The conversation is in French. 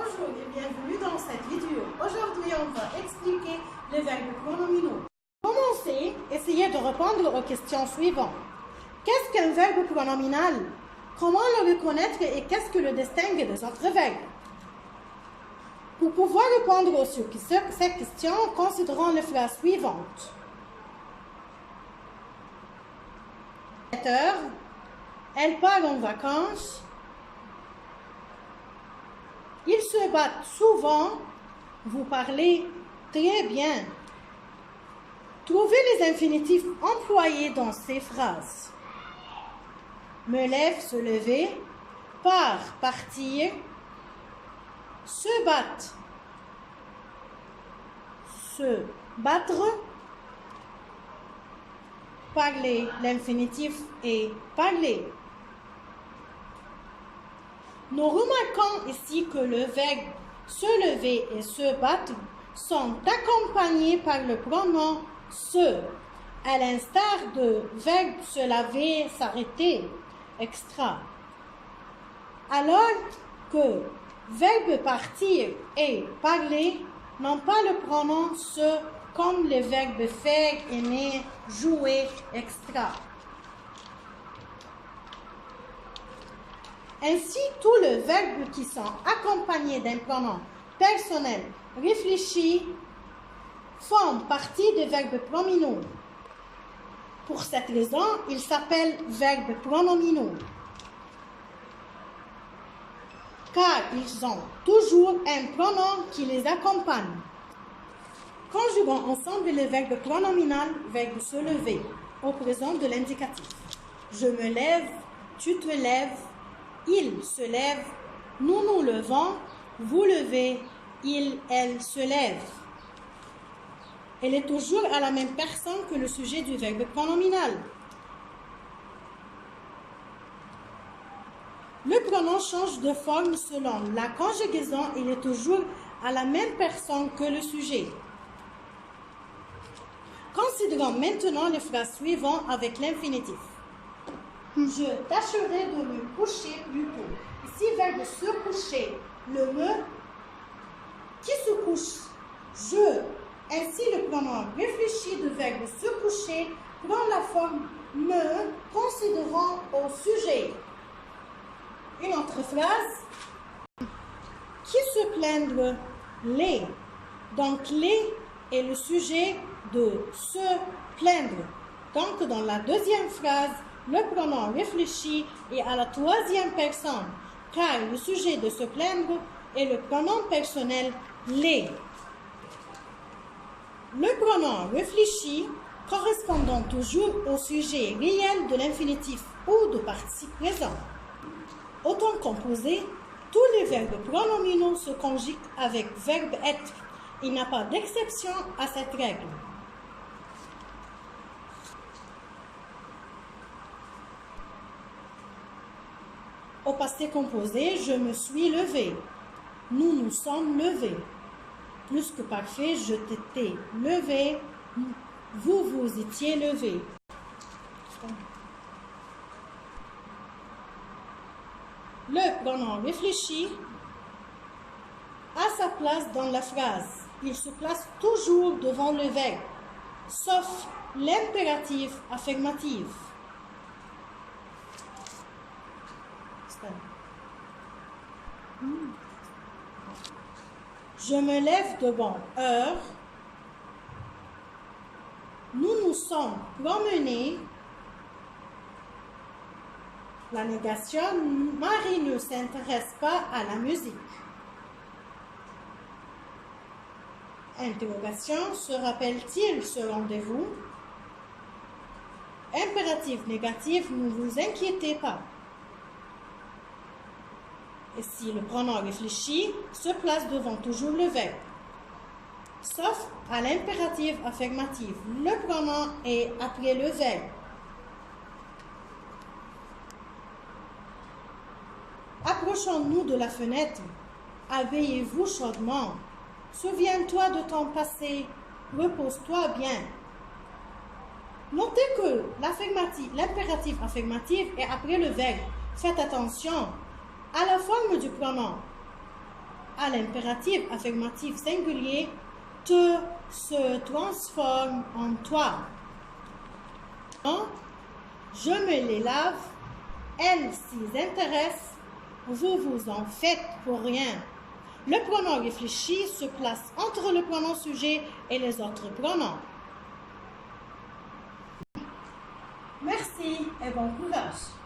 Bonjour et bienvenue dans cette vidéo. Aujourd'hui, on va expliquer les verbes pronominaux. Pour commencer, essayez de répondre aux questions suivantes. Qu'est-ce qu'un verbe pronominal? Comment le reconnaître et qu'est-ce que le distingue des autres verbes? Pour pouvoir répondre sur ces questions, considérons les phrases suivantes. Elle part en vacances. Ils se battent souvent. Vous parlez très bien. Trouvez les infinitifs employés dans ces phrases. Me lève, se lever. Part, partir. Se battre, se battre. Parler, l'infinitif est parler. Nous remarquons ici que le verbe se lever et se battre sont accompagnés par le pronom se, à l'instar de verbe se laver, s'arrêter, etc. Alors que verbe partir et parler n'ont pas le pronom se comme les verbes faire, aimer, jouer, etc. Ainsi, tous les verbes qui sont accompagnés d'un pronom personnel réfléchi font partie des verbes pronominaux. Pour cette raison, ils s'appellent verbes pronominaux, car ils ont toujours un pronom qui les accompagne. Conjuguons ensemble les verbes pronominaux, verbe se lever, au présent de l'indicatif. Je me lève, tu te lèves, il se lève, nous nous levons, vous levez, il, elle se lève. Elle est toujours à la même personne que le sujet du verbe pronominal. Le pronom change de forme selon la conjugaison, il est toujours à la même personne que le sujet. Considérons maintenant les phrases suivantes avec l'infinitif. Je tâcherai de me coucher plus tôt. Ici, verbe se coucher, le me qui se couche, je. Ainsi, le pronom réfléchi du verbe se coucher prend la forme me, considérant au sujet. Une autre phrase. Qui se plaindre? Les. Donc, les est le sujet de se plaindre. Donc, dans la deuxième phrase, le pronom réfléchi est à la troisième personne, car le sujet de se plaindre est le pronom personnel les. Le pronom réfléchi correspondant toujours au sujet réel de l'infinitif ou du participe présent. Au temps composé, tous les verbes pronominaux se conjuguent avec verbe être. Il n'y a pas d'exception à cette règle. Au passé composé, je me suis levé. Nous nous sommes levés. Plus que parfait, je t'étais levé. Vous vous étiez levé. Le pronom réfléchi a sa place dans la phrase. Il se place toujours devant le verbe, sauf l'impératif affirmatif. Je me lève de bonne heure. Nous nous sommes promenés. La négation, Marie ne s'intéresse pas à la musique. Interrogation, se rappelle-t-il ce rendez-vous? Impératif négatif, ne vous inquiétez pas. Et si le pronom réfléchi se place devant toujours le verbe, sauf à l'impératif affirmatif, le pronom est après le verbe. Approchons-nous de la fenêtre. Habillez-vous chaudement. Souviens-toi de ton passé. Repose-toi bien. Notez que l'impératif affirmatif est après le verbe. Faites attention à la forme du pronom, à à l'impératif affirmatif singulier, te se transforme en toi. Je me les lave, elles s'y intéressent, vous vous en faites pour rien. Le pronom réfléchi se place entre le pronom sujet et les autres pronoms. Merci et bon courage.